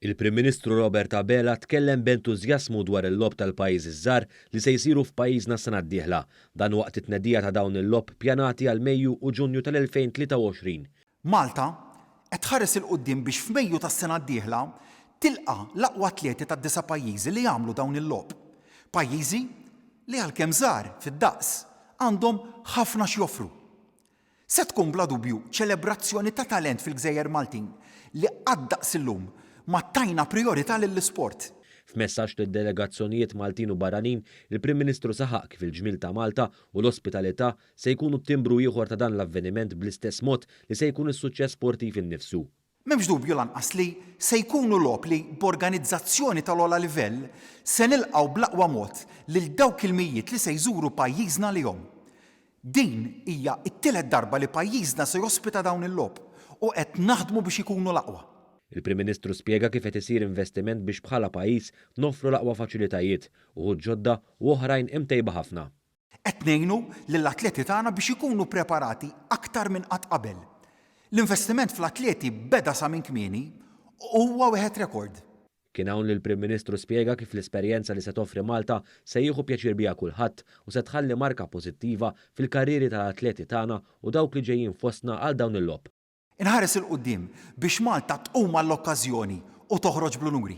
Il-Prim Ministru Robert Abela tkellem b'entużjażmu dwar il-lob tal-pajjiż iż-żgħar li se jsiru f'pajjiżna s-sena d-dieħla, dan waqt it-tnedija ta' dawn il-lob pjanati għal Mejju u Ġunju tal-2023. Malta qed tħares il quddiem biex f'Mejju tas-sena d-dieħla tilqa' l-aqwa atleti tad-9 pajjiżi li jagħmlu dawn il-lob. Pajjiżi li għalkemm żgħar fid-daqs għandhom ħafna x'joffru. Se tkun bla dubju ċelebrazzjoni ta' talent fil-Gżejjer Maltin li għaddaqs illum ma tajna priorità lill-isport. F'messaġġ lid-delegazzjonijiet Maltin u barranin, il-Prim Ministru saħaq kif il-ġmil ta' Malta u l-ospitalità se jkunu timbru ieħor ta' dan l-avveniment bl-istess mod li se jkun is-suċċess sportiv innifsu. M'hemmx dubju lanqas li se jkunu logħob li b'organizzazzjoni tal-ogħla livell se nilqgħu bl-aqwa mod lil dawk il-mijiet li se jżuru pajjiżna lihom. Din hija t-tielet darba li pajjiżna se jospita dawn il-lob u qed naħdmu biex ikunu l-aqwa. Il-Prim Ministru spjega kif qed isir investiment biex bħala pajjiż noffru l-aqwa faċilitajiet u ġodda u oħrajn imtejba ħafna. Qed ngħinu lill-atleti tagħna biex ikunu preparati aktar minn qatt qabel. L-investiment fl-atleti beda sa minn kmieni u huwa wieħed rekord. Kien hawn li l-Prim Ministru spjega kif l-esperjenza li se toffri Malta se jieħu pjaċir biha kulħadd u se tħalli marka pożittiva fil-karrieri tal-atleti tagħna u dawk li ġejjin fostna għal dawn il-lob. Inħares il-qudiem biex Malta tqum għall-okkażjoni u toħroġ bl-unuri.